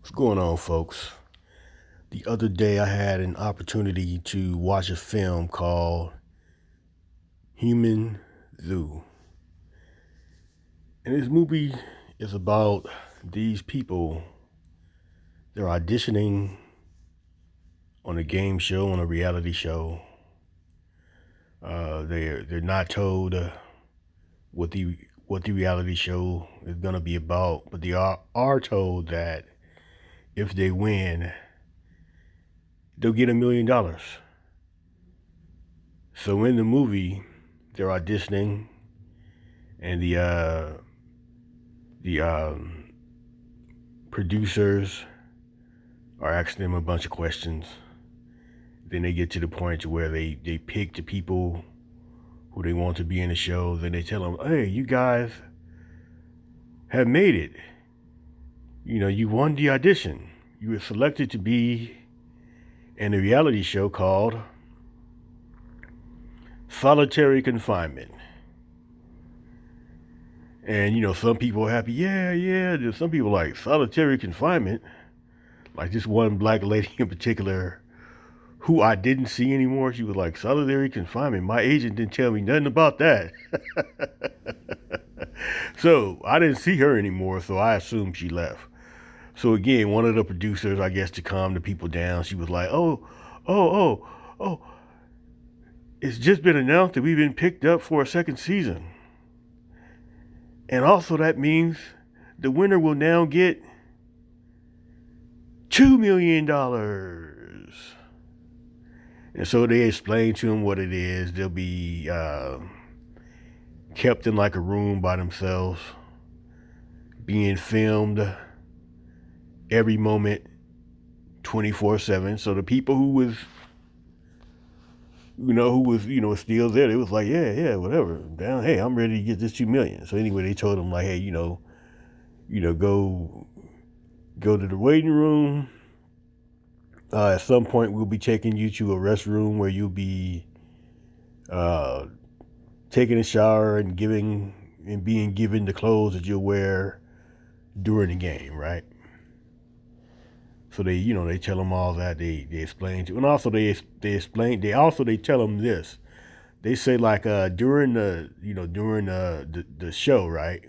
What's going on, folks? The other day I had an opportunity to watch a film called Human Zoo. And this movie is about these people. They're auditioning on a game show, on a reality show. They're not told what the reality show is gonna be about, but they are told that if they win, they'll get $1 million. So in the movie, they're auditioning, and the producers are asking them a bunch of questions. Then they get to the point to where they pick the people who they want to be in the show. Then they tell them, "Hey, you guys have made it. You won the audition. You were selected to be in a reality show called Solitary Confinement." And some people are happy. Yeah, yeah. There's some people like solitary confinement. Like this one black lady in particular, who I didn't see anymore. She was like, solitary confinement. My agent didn't tell me nothing about that. So I didn't see her anymore, so I assumed she left. So again, one of the producers, I guess, to calm the people down, she was like, oh, it's just been announced that we've been picked up for a second season. And also that means the winner will now get $2 million. And so they explain to him what it is. They'll be kept in like a room by themselves, being filmed every moment, 24/7. So the people who was, still there, they was like, yeah, whatever. Down, hey, I'm ready to get this 2 million. So anyway, they told him like, hey, go to the waiting room. At some point, we'll be taking you to a restroom where you'll be taking a shower and being given the clothes that you'll wear during the game, right? So they tell them all that. They explain to, and also they explain. They tell them this. They say like during the show, right?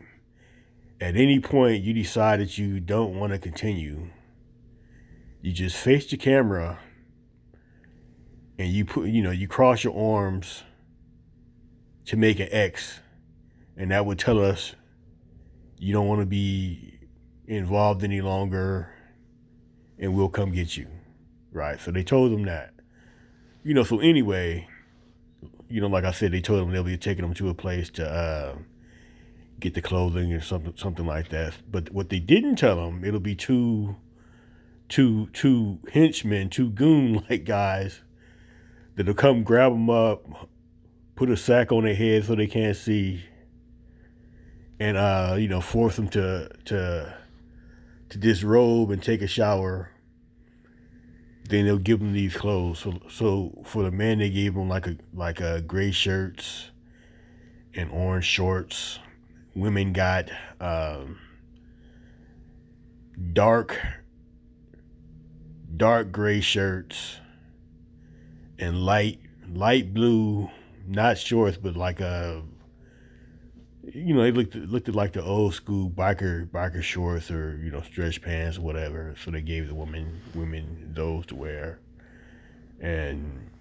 At any point you decide that you don't want to continue, you just face the camera and you cross your arms to make an X, and that would tell us you don't want to be involved any longer, and we'll come get you, right? So they told them that, So anyway, like I said, they told them they'll be taking them to a place to get the clothing or something like that. But what they didn't tell them, it'll be two henchmen, two goon-like guys that'll come grab them up, put a sack on their head so they can't see, and force them to disrobe and take a shower. Then they'll give them these clothes. So for the men, they gave them like a gray shirts and orange shorts. Women got dark gray shirts and light blue, not shorts, but like they looked like the old school biker shorts or stretch pants or whatever. So they gave the women those to wear, and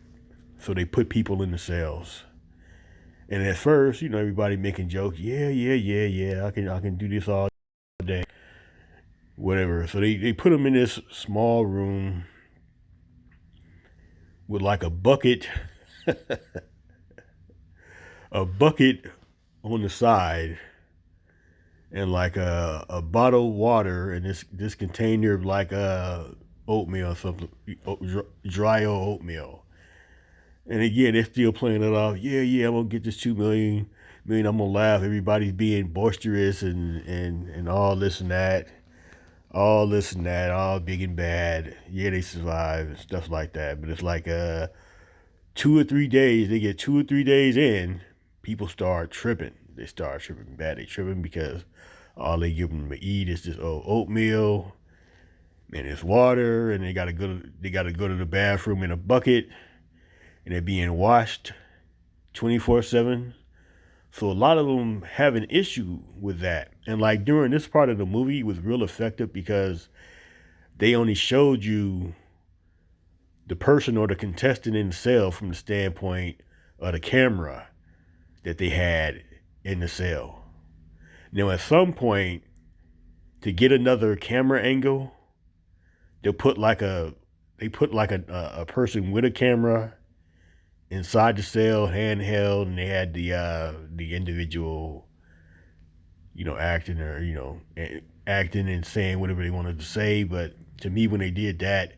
so they put people in the cells. And at first, everybody making jokes. Yeah. I can do this all day, whatever. So they put them in this small room with like a bucket, a bucket on the side, and like a bottle of water, and this container of like oatmeal or something, dry oatmeal. And again, they're still playing it off. Yeah, I'm gonna get this 2 million. I'm gonna laugh. Everybody's being boisterous and all this and that, all big and bad. Yeah, they survive and stuff like that. But it's like 2 or 3 days. They get 2 or 3 days in, people start tripping. They start tripping bad. They tripping because all they give them to eat is this oatmeal. and it's water, and they gotta go to the bathroom in a bucket, and they're being washed 24/7. So a lot of them have an issue with that. And like during this part of the movie, it was real effective because they only showed you the person or the contestant in the cell from the standpoint of the camera that they had in the cell. Now, at some point, to get another camera angle, they'll put like a they put like a person with a camera inside the cell, handheld, and they had the individual, acting or acting and saying whatever they wanted to say. But to me, when they did that,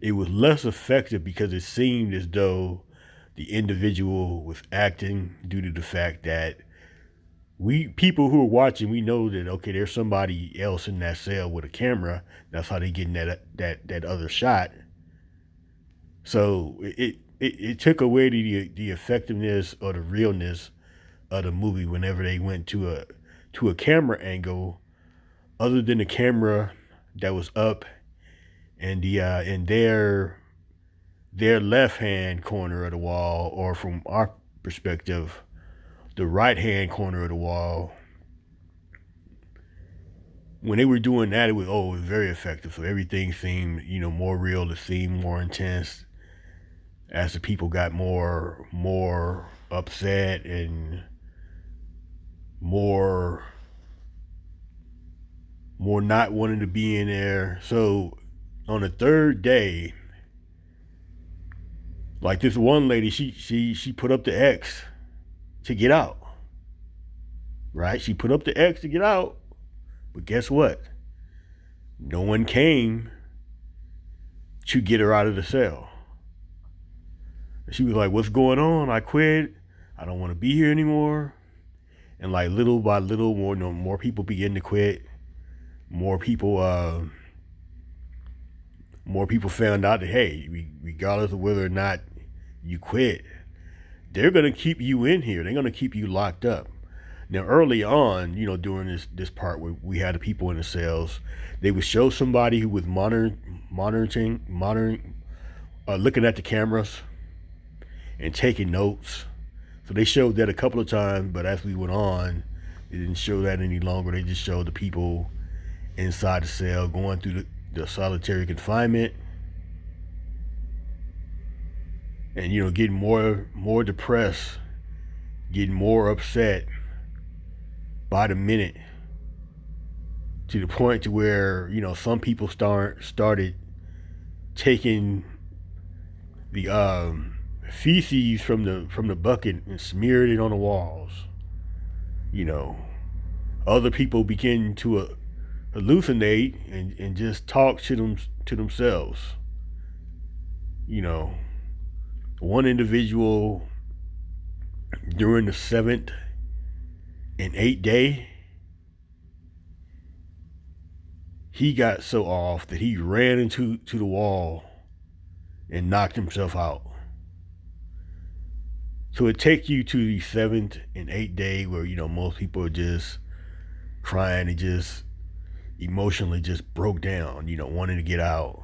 it was less effective because it seemed as though the individual was acting due to the fact that we people who are watching, we know that okay, there's somebody else in that cell with a camera. That's how they getting that other shot. So it took away the effectiveness or the realness of the movie whenever they went to a camera angle other than the camera that was up and in their left hand corner of the wall, or from our perspective, the right hand corner of the wall. When they were doing that, it was very effective. So everything seemed more real. It seemed more intense as the people got more upset and more not wanting to be in there. So on the third day, like this one lady, she put up the X to get out. Right? She put up the X to get out. But guess what? No one came to get her out of the cell. She was like, "What's going on? I quit. I don't want to be here anymore." And like little by little, more people begin to quit. More people, more people found out that hey, regardless of whether or not you quit, they're gonna keep you in here. They're gonna keep you locked up. Now, early on, during this part where we had the people in the cells, they would show somebody who was monitoring, looking at the cameras and taking notes. So they showed that a couple of times, but as we went on, they didn't show that any longer. They just showed the people inside the cell going through the solitary confinement and getting more depressed, getting more upset by the minute, to the point to where some people started taking the feces from the bucket and smeared it on the walls. Other people begin to hallucinate and just talk to themselves. One individual during the 7th and 8th day, he got so off that he ran into the wall and knocked himself out. So it takes you to the 7th and 8th day where most people are just crying and just emotionally just broke down, wanting to get out.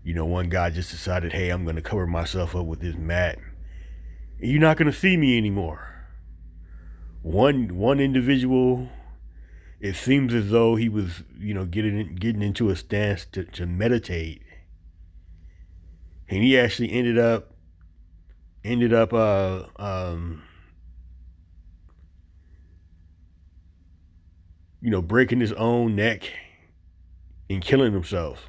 One guy just decided, hey, I'm going to cover myself up with this mat, and you're not going to see me anymore. One individual, it seems as though he was, getting into a stance to meditate, and he actually ended up breaking his own neck and killing himself.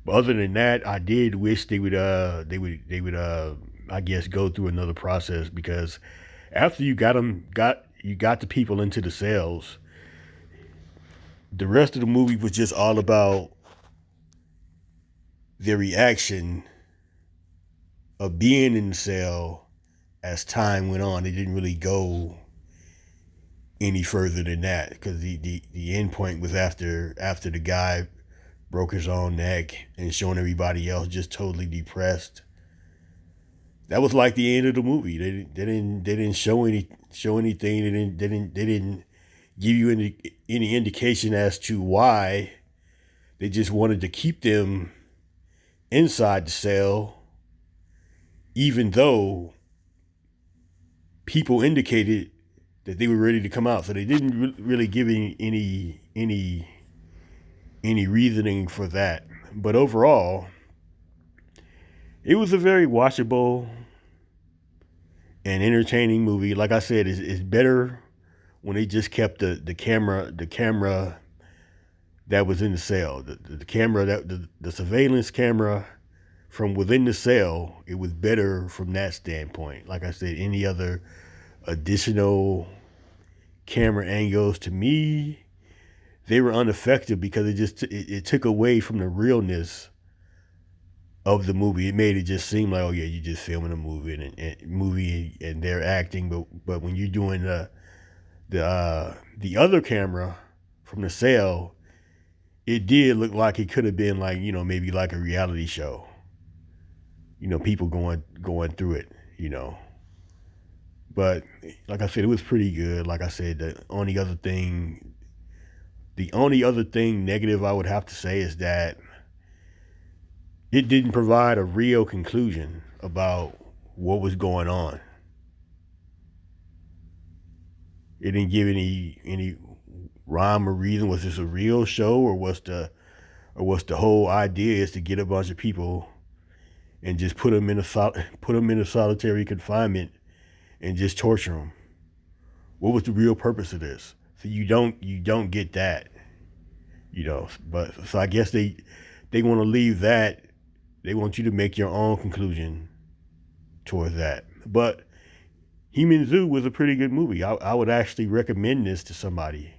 But other than that, I did wish they would I guess go through another process, because after you got the people into the cells, the rest of the movie was just all about their reaction of being in the cell as time went on. They didn't really go any further than that, because the end point was after the guy broke his own neck and showing everybody else just totally depressed. That was like the end of the movie. They didn't show anything. They didn't give you any indication as to why they just wanted to keep them inside the cell, even though people indicated that they were ready to come out. So they didn't really give any reasoning for that. But overall, it was a very watchable and entertaining movie. Like I said, it's better when they just kept the camera that was in the cell, the camera that the surveillance camera from within the cell. It was better from that standpoint. Like I said, any other additional camera angles, to me, they were ineffective because it took away from the realness of the movie. It made it just seem like, oh yeah, you're just filming a movie and they're acting, but when you're doing the other camera from the cell, it did look like it could have been like, maybe like a reality show. People going through it, But like I said, it was pretty good. Like I said, the only other thing negative I would have to say is that it didn't provide a real conclusion about what was going on. It didn't give any rhyme or reason. Was this a real show, or what's the whole idea is to get a bunch of people and just put them in a solitary confinement and just torture them? What was the real purpose of this? So you don't get that, But so I guess they want to leave that. They want you to make your own conclusion towards that. But Human Zoo was a pretty good movie. I would actually recommend this to somebody.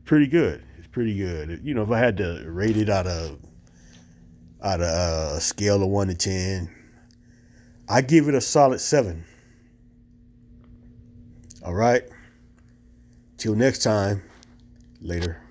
Pretty good. It's pretty good. If I had to rate it out of a scale of 1 to 10, I give it a solid 7. All right. Till next time. Later.